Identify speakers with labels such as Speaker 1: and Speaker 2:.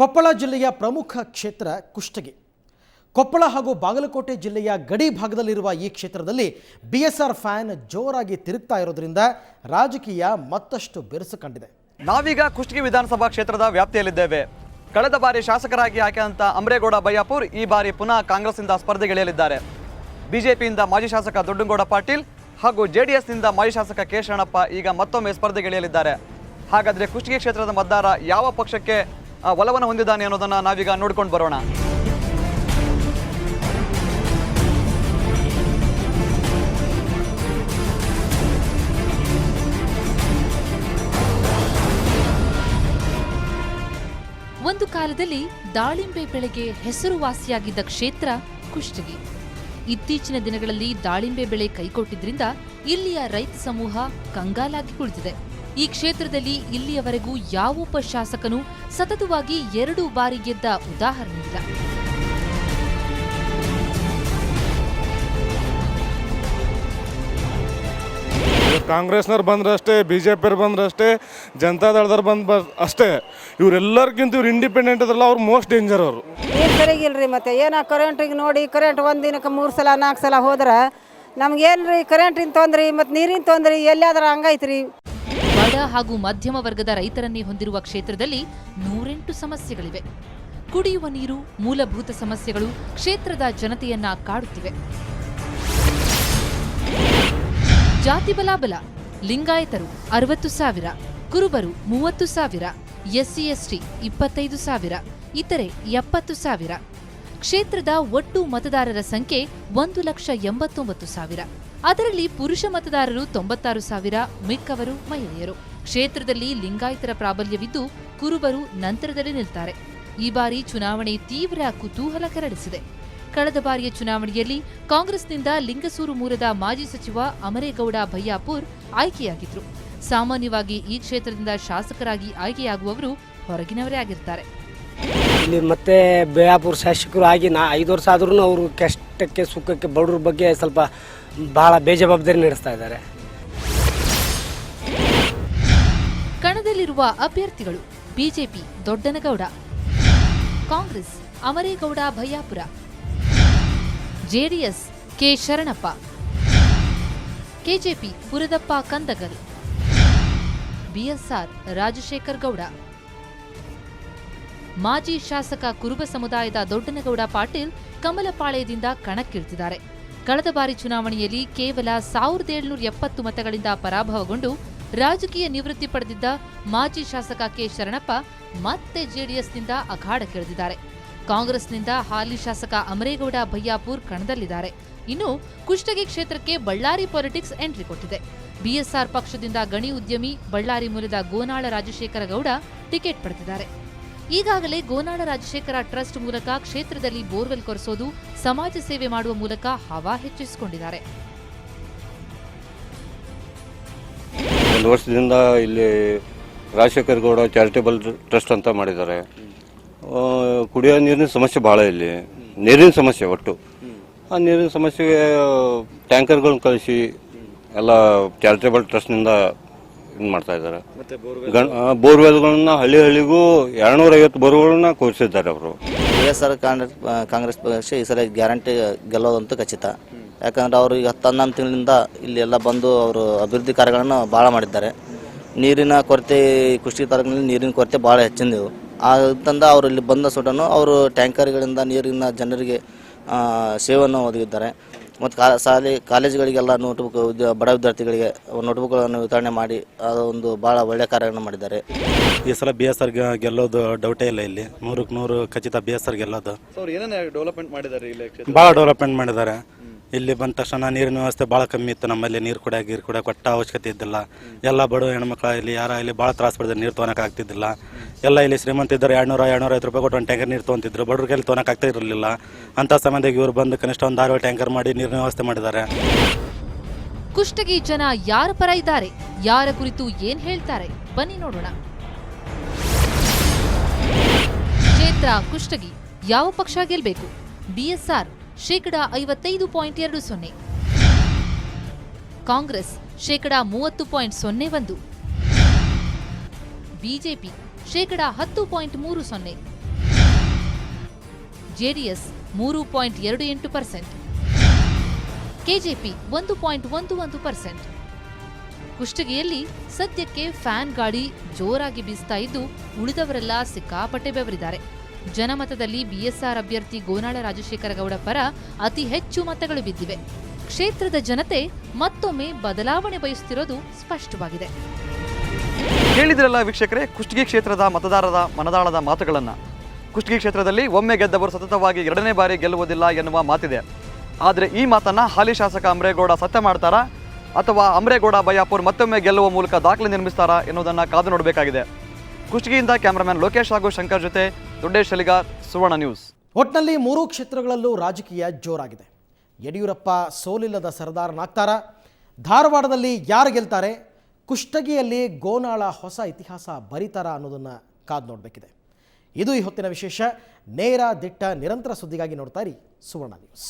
Speaker 1: ಕೊಪ್ಪಳ ಜಿಲ್ಲೆಯ ಪ್ರಮುಖ ಕ್ಷೇತ್ರ ಕುಷ್ಟಗಿ. ಕೊಪ್ಪಳ ಹಾಗೂ ಬಾಗಲಕೋಟೆ ಜಿಲ್ಲೆಯ ಗಡಿ ಭಾಗದಲ್ಲಿರುವ ಈ ಕ್ಷೇತ್ರದಲ್ಲಿ ಬಿಎಸ್ಆರ್ ಫ್ಯಾನ್ ಜೋರಾಗಿ ತಿರುಗ್ತಾ ಇರೋದ್ರಿಂದ ರಾಜಕೀಯ ಮತ್ತಷ್ಟು ಬೆರಸು ಕಂಡಿದೆ.
Speaker 2: ನಾವೀಗ ಕುಷ್ಟಗಿ ವಿಧಾನಸಭಾ ಕ್ಷೇತ್ರದ ವ್ಯಾಪ್ತಿಯಲ್ಲಿದ್ದೇವೆ. ಕಳೆದ ಬಾರಿ ಶಾಸಕರಾಗಿ ಆಯ್ಕೆಯಾದಂಥ ಅಮರೇಗೌಡ ಬಯ್ಯಾಪುರ್ ಈ ಬಾರಿ ಪುನಃ ಕಾಂಗ್ರೆಸ್ನಿಂದ ಸ್ಪರ್ಧೆಗಿಳಿಯಲಿದ್ದಾರೆ. ಬಿಜೆಪಿಯಿಂದ ಮಾಜಿ ಶಾಸಕ ದೊಡ್ಡನಗೌಡ ಪಾಟೀಲ್ ಹಾಗೂ ಜೆಡಿಎಸ್ನಿಂದ ಮಾಜಿ ಶಾಸಕ ಕೆ ಶರಣಪ್ಪ ಈಗ ಮತ್ತೊಮ್ಮೆ ಸ್ಪರ್ಧೆಗಿಳಿಯಲಿದ್ದಾರೆ. ಹಾಗಾದರೆ ಕುಷ್ಟಗಿ ಕ್ಷೇತ್ರದ ಮತದಾರ ಯಾವ ಪಕ್ಷಕ್ಕೆ ಒಲವನ್ನು ಹೊಂದಿದ್ದಾನೆ ಅನ್ನೋದನ್ನು ನಾವೀಗ ನೋಡ್ಕೊಂಡು ಬರೋಣ.
Speaker 3: ಒಂದು ಕಾಲದಲ್ಲಿ ದಾಳಿಂಬೆ ಬೆಳೆಗೆ ಹೆಸರುವಾಸಿಯಾಗಿದ್ದ ಕ್ಷೇತ್ರ ಕುಷ್ಟಗಿ. ಇತ್ತೀಚಿನ ದಿನಗಳಲ್ಲಿ ದಾಳಿಂಬೆ ಬೆಳೆ ಕೈಕೊಟ್ಟಿದ್ರಿಂದ ಇಲ್ಲಿಯ ರೈತ ಸಮೂಹ ಕಂಗಾಲಾಗಿ ಕುಳಿತಿದೆ. ಈ ಕ್ಷೇತ್ರದಲ್ಲಿ ಇಲ್ಲಿಯವರೆಗೂ ಯಾವೊಬ್ಬ ಶಾಸಕನು ಸತತವಾಗಿ 2 ಬಾರಿ ಗೆದ್ದ ಉದಾಹರಣೆ ಇಲ್ಲ.
Speaker 4: ಕಾಂಗ್ರೆಸ್ನವ್ರು ಬಂದ್ರಷ್ಟೇ, ಬಿಜೆಪಿಯವ್ರು ಬಂದ್ರಷ್ಟೇ, ಜನತಾದಳದವ್ರು ಅಷ್ಟೇ. ಇವರೆಲ್ಲರಿಗಿಂತ ಇವ್ರು ಇಂಡಿಪೆಂಡೆಂಟ್ ಅದಲ್ಲ, ಅವ್ರು ಮೋಸ್ಟ್ ಡೇಂಜರ್. ಅವರು
Speaker 5: ನೀರು ಸರಿಗಿಲ್ರಿ. ಮತ್ತೆ ಏನೋ ಕರೆಂಟಿಗೆ ನೋಡಿ, ಕರೆಂಟ್ ಒಂದು ದಿನಕ್ಕೆ 3 ಸಲ 4 ಸಲ ಹೋದ್ರೆ ನಮ್ಗೇನ್ರಿ ಕರೆಂಟಿನ ತೊಂದ್ರೆ ಮತ್ತು ನೀರಿನ ತೊಂದ್ರೆ ಎಲ್ಲಾದ್ರೂ ಹಂಗೈತ್ರಿ.
Speaker 3: ಬಡ ಹಾಗೂ ಮಧ್ಯಮ ವರ್ಗದ ರೈತರನ್ನೇ ಹೊಂದಿರುವ ಕ್ಷೇತ್ರದಲ್ಲಿ 108 ಸಮಸ್ಯೆಗಳಿವೆ. ಕುಡಿಯುವ ನೀರು, ಮೂಲಭೂತ ಸಮಸ್ಯೆಗಳು ಕ್ಷೇತ್ರದ ಜನತೆಯನ್ನ ಕಾಡುತ್ತಿವೆ. ಜಾತಿ ಬಲಾಬಲ: ಲಿಂಗಾಯತರು 60,000, ಕುರುಬರು 30,000, ಎಸ್ಸಿ ಎಸ್ಟಿ 25,000, ಇತರೆ 70,000. ಕ್ಷೇತ್ರದ ಒಟ್ಟು ಮತದಾರರ ಸಂಖ್ಯೆ 1,89,000. ಅದರಲ್ಲಿ ಪುರುಷ ಮತದಾರರು 96,000, ಮಿಕ್ಕವರು ಮಹಿಳೆಯರು. ಕ್ಷೇತ್ರದಲ್ಲಿ ಲಿಂಗಾಯತರ ಪ್ರಾಬಲ್ಯವಿದ್ದು ಕುರುಬರು ನಂತರದಲ್ಲಿ ನಿಲ್ತಾರೆ. ಈ ಬಾರಿ ಚುನಾವಣೆ ತೀವ್ರ ಕುತೂಹಲ ಕೆರಳಿಸಿದೆ. ಕಳೆದ ಬಾರಿಯ ಚುನಾವಣೆಯಲ್ಲಿ ಕಾಂಗ್ರೆಸ್ನಿಂದ ಲಿಂಗಸೂರು ಮೂಲದ ಮಾಜಿ ಸಚಿವ ಅಮರೇಗೌಡ ಬಯ್ಯಾಪುರ್ ಆಯ್ಕೆಯಾಗಿದ್ರು. ಸಾಮಾನ್ಯವಾಗಿ ಈ ಕ್ಷೇತ್ರದಿಂದ ಶಾಸಕರಾಗಿ ಆಯ್ಕೆಯಾಗುವವರು ಹೊರಗಿನವರೇ ಆಗಿರ್ತಾರೆ.
Speaker 6: ಇಲ್ಲಿ ಮತ್ತೆ ಬಯ್ಯಾಪುರ್ ಶಾಸಕರು ಆಗಿ 5 ವರ್ಷ ಆದ್ರೂ ಅವರು ಕಷ್ಟಕ್ಕೆ ಸುಖಕ್ಕೆ ಬಡವ್ರ ಬಗ್ಗೆ ಸ್ವಲ್ಪ ಬಹಳ ಬೇಜವಾಬ್ದಾರಿ ನಡೆಸ್ತಾ ಇದ್ದಾರೆ.
Speaker 3: ಕಣದಲ್ಲಿರುವ ಅಭ್ಯರ್ಥಿಗಳು: BJP Doddanagouda, Congress Amaregouda Bayyapur, JDS K Sharanappa, KJP Puradappa Kandagal, BSR Rajashekar Gouda. ಮಾಜಿ ಶಾಸಕ ಕುರುಬ ಸಮುದಾಯದ ದೊಡ್ಡನಗೌಡ ಪಾಟೀಲ್ ಕಮಲಪಾಳ್ಯದಿಂದ ಕಣಕ್ಕಿಳಿದಿದ್ದಾರೆ. ಕಳೆದ ಬಾರಿ ಚುನಾವಣೆಯಲ್ಲಿ ಕೇವಲ 1770 ಮತಗಳಿಂದ ಪರಾಭವಗೊಂಡು ರಾಜಕೀಯ ನಿವೃತ್ತಿ ಪಡೆದಿದ್ದ ಮಾಜಿ ಶಾಸಕ ಕೆ ಶರಣಪ್ಪ ಮತ್ತೆ ಜೆಡಿಎಸ್ನಿಂದ ಅಖಾಡಕ್ಕಿಳಿದಿದ್ದಾರೆ. ಕಾಂಗ್ರೆಸ್ನಿಂದ ಹಾಲಿ ಶಾಸಕ ಅಮರೇಗೌಡ ಬಯ್ಯಾಪುರ್ ಕಣದಲ್ಲಿದ್ದಾರೆ. ಇನ್ನು ಕುಷ್ಟಗಿ ಕ್ಷೇತ್ರಕ್ಕೆ ಬಳ್ಳಾರಿ ಪಾಲಿಟಿಕ್ಸ್ ಎಂಟ್ರಿ ಕೊಟ್ಟಿದೆ. ಬಿಎಸ್ಆರ್ ಪಕ್ಷದಿಂದ ಗಣಿ ಉದ್ಯಮಿ ಬಳ್ಳಾರಿ ಮೂಲದ ಗೋನಾಳ ರಾಜಶೇಖರ ಗೌಡ ಟಿಕೆಟ್ ಪಡೆದಿದ್ದಾರೆ. ಈಗಾಗಲೇ ಗೋನಾಳ ರಾಜಶೇಖರ ಟ್ರಸ್ಟ್ ಮೂಲಕ ಕ್ಷೇತ್ರದಲ್ಲಿ ಬೋರ್ವೆಲ್ ಕೊರೆಸೋದು, ಸಮಾಜ ಸೇವೆ ಮಾಡುವ ಮೂಲಕ ಹವಾ ಹೆಚ್ಚಿಸಿಕೊಂಡಿದ್ದಾರೆ.
Speaker 7: ಒಂದು ವರ್ಷದಿಂದ ಇಲ್ಲಿ ರಾಜಶೇಖರ್ ಗೌಡ ಚಾರಿಟೇಬಲ್ ಟ್ರಸ್ಟ್ ಅಂತ ಮಾಡಿದ್ದಾರೆ. ಕುಡಿಯೋ ನೀರಿನ ಸಮಸ್ಯೆ ಭಾಳ, ಇಲ್ಲಿ ನೀರಿನ ಸಮಸ್ಯೆ ಒಟ್ಟು. ಆ ನೀರಿನ ಸಮಸ್ಯೆಗೆ ಟ್ಯಾಂಕರ್ಗಳನ್ನ ಕಳಿಸಿ ಎಲ್ಲ ಚಾರಿಟೇಬಲ್ ಟ್ರಸ್ಟ್ನಿಂದ ಇದು ಮಾಡ್ತಾ ಇದ್ದಾರೆ. ಬೋರ್ವೆಲ್ಗಳನ್ನ ಹಳ್ಳಿಗೂ 250 ಬೋರ್ವೆಲ್ಗಳನ್ನ ಕೊಡಿಸಿದ್ದಾರೆ ಅವರು.
Speaker 8: ಬಿಎಸ್ಆರ್ ಕಾಂಗ್ರೆಸ್ ಪಕ್ಷ ಈ ಸಲ ಗ್ಯಾರಂಟಿ ಗೆಲ್ಲೋದಂತೂ ಖಚಿತ. ಯಾಕಂದ್ರೆ ಅವರು ಈಗ 11 ತಿಂಗಳಿಂದ ಇಲ್ಲಿ ಎಲ್ಲ ಬಂದು ಅವರು ಅಭಿವೃದ್ಧಿ ಕಾರ್ಯಗಳನ್ನು ಭಾಳ ಮಾಡಿದ್ದಾರೆ. ನೀರಿನ ಕೊರತೆ ಕುಷ್ಟಗಿ ತಾಲೂಕಿನಲ್ಲಿ ನೀರಿನ ಕೊರತೆ ಭಾಳ ಹೆಚ್ಚಿಂದೆವು. ಅಂತಂದ ಅವರು ಇಲ್ಲಿ ಬಂದ ಸುಟನು ಅವರು ಟ್ಯಾಂಕರ್ಗಳಿಂದ ನೀರಿನ ಜನರಿಗೆ ಸೇವೆಯನ್ನು ಒದಗಿದ್ದಾರೆ. ಮತ್ತು ಕಾಲೇಜುಗಳಿಗೆಲ್ಲ ನೋಟ್ಬುಕ್, ಬಡ ವಿದ್ಯಾರ್ಥಿಗಳಿಗೆ ನೋಟ್ಬುಕ್ಗಳನ್ನು ವಿತರಣೆ ಮಾಡಿ ಅದೊಂದು ಭಾಳ ಒಳ್ಳೆಯ ಕಾರ್ಯಗಳನ್ನು ಮಾಡಿದ್ದಾರೆ.
Speaker 9: ಈ ಸಲ ಬಿಎಸ್ಆರ್ ಗೆಲ್ಲೋದು ಡೌಟೇ ಇಲ್ಲ. ಇಲ್ಲಿ 100ಕ್ಕೆ 100 ಖಚಿತ ಬಿಎಸ್ಆರ್ ಗೆಲ್ಲೋದು. ಭಾಳ ಡೆವಲಪ್ಮೆಂಟ್ ಮಾಡಿದ್ದಾರೆ. ಇಲ್ಲಿ ಬಂದ ತಕ್ಷಣ ನೀರಿನ ವ್ಯವಸ್ಥೆ ಭಾಳ ಕಮ್ಮಿ ಇತ್ತು. ನಮ್ಮಲ್ಲಿ ನೀರು ಕುಡಿಯೋಕೆ ಕೊಟ್ಟ ಅವಶ್ಯಕತೆ ಇದ್ದಿಲ್ಲ. ಎಲ್ಲ ಬಡ ಹೆಣ್ಮಕ್ಳು ಇಲ್ಲಿ ಇಲ್ಲಿ ಭಾಳ ತ್ರಾಸ ಪಡೆದ್ರೆ ನೀರು ತೊಗೊಳಕ್ಕೆ ಆಗ್ತಿದ್ದಿಲ್ಲ. ಎಲ್ಲ ಇಲ್ಲಿ ಶ್ರೀಮಂತ ಇದ್ದರು 200-250 ರೂಪಾಯಿ ಕೊಟ್ಟು ಒಂದು ಟ್ಯಾಂಕರ್ ನೀರು ತೊಗೊಂತಿದ್ರು. ಬಡವ್ರ ಕೈಲಿ ತೊಗೊಳಕ್ಕೆ ಆಗ್ತಾ ಇರಲಿಲ್ಲ. ಅಂಥ ಸಮಯದಾಗ ಇವರು ಬಂದು ಕನಿಷ್ಠ ಒಂದು 6 ಟ್ಯಾಂಕರ್ ಮಾಡಿ ನೀರಿನ ವ್ಯವಸ್ಥೆ ಮಾಡಿದ್ದಾರೆ.
Speaker 3: ಕುಷ್ಟಗಿ ಜನ ಯಾರ ಪರ ಇದ್ದಾರೆ, ಯಾರ ಕುರಿತು ಏನ್ ಹೇಳ್ತಾರೆ, ಬನ್ನಿ ನೋಡೋಣ. ಕ್ಷೇತ್ರ ಕುಷ್ಟಗಿ ಯಾವ ಪಕ್ಷ ಗೆಲ್ಲಬೇಕು? BSR 55.20%, Congress 30.01%, BJP 10.30%, JDS 3.28%, KJP 1.11%. ಕುಷ್ಟಗಿಯಲ್ಲಿ ಸದ್ಯಕ್ಕೆ ಫ್ಯಾನ್ ಗಾಳಿ ಜೋರಾಗಿ ಬೀಸ್ತಾ ಇದ್ದು ಉಳಿದವರೆಲ್ಲ ಸಿಕ್ಕಾಪಟ್ಟೆ ಬೆವರಿದ್ದಾರೆ. ಜನಮತದಲ್ಲಿ ಬಿಎಸ್ಆರ್ ಅಭ್ಯರ್ಥಿ ಗೋನಾಳ ರಾಜಶೇಖರ ಗೌಡ ಪರ ಅತಿ ಹೆಚ್ಚು ಮತಗಳು ಬಿದ್ದಿವೆ. ಕ್ಷೇತ್ರದ ಜನತೆ ಮತ್ತೊಮ್ಮೆ ಬದಲಾವಣೆ ಬಯಸುತ್ತಿರೋದು ಸ್ಪಷ್ಟವಾಗಿದೆ.
Speaker 2: ಕೇಳಿದ್ರಲ್ಲ ವೀಕ್ಷಕರೇ, ಕುಷ್ಟಗಿ ಕ್ಷೇತ್ರದ ಮತದಾರರ ಮನದಾಳದ ಮಾತುಗಳನ್ನು. ಕುಷ್ಟಗಿ ಕ್ಷೇತ್ರದಲ್ಲಿ ಒಮ್ಮೆ ಗೆದ್ದವರು ಸತತವಾಗಿ 2ನೇ ಬಾರಿ ಗೆಲ್ಲುವುದಿಲ್ಲ ಎನ್ನುವ ಮಾತಿದೆ. ಆದರೆ ಈ ಮಾತನ್ನು ಹಾಲಿ ಶಾಸಕ ಅಮರೇಗೌಡ ಸತ್ಯ ಮಾಡ್ತಾರಾ ಅಥವಾ ಅಮರೇಗೌಡ ಬಯ್ಯಾಪುರ್ ಮತ್ತೊಮ್ಮೆ ಗೆಲ್ಲುವ ಮೂಲಕ ದಾಖಲೆ ನಿರ್ಮಿಸ್ತಾರಾ ಎನ್ನುವುದನ್ನು ಕಾದು ನೋಡಬೇಕಾಗಿದೆ. ಕುಷ್ಟಗಿಯಿಂದ ಕ್ಯಾಮರಾಮನ್ ಲೋಕೇಶ್ ಹಾಗೂ ಶಂಕರ್ ಜೊತೆ ದೊಡ್ಡೇಶ್ ಶಲಿಗಾರ್, ಸುವರ್ಣ ನ್ಯೂಸ್.
Speaker 1: ಒಟ್ಟಿನಲ್ಲಿ 3 ಕ್ಷೇತ್ರಗಳಲ್ಲೂ ರಾಜಕೀಯ ಜೋರಾಗಿದೆ. ಯಡಿಯೂರಪ್ಪ ಸೋಲಿಲ್ಲದ ಸರದಾರನಾಗ್ತಾರಾ? ಧಾರವಾಡದಲ್ಲಿ ಯಾರು ಗೆಲ್ತಾರೆ? ಕುಷ್ಟಗಿಯಲ್ಲಿ ಗೋನಾಳ ಹೊಸ ಇತಿಹಾಸ ಬರೀತಾರಾ ಅನ್ನೋದನ್ನು ಕಾದು ನೋಡಬೇಕಿದೆ. ಇದು ಈ ಹೊತ್ತಿನ ವಿಶೇಷ. ನೇರ ದಿಟ್ಟ ನಿರಂತರ ಸುದ್ದಿಗಾಗಿ ನೋಡ್ತಾ ಇರಿ ಸುವರ್ಣ ನ್ಯೂಸ್.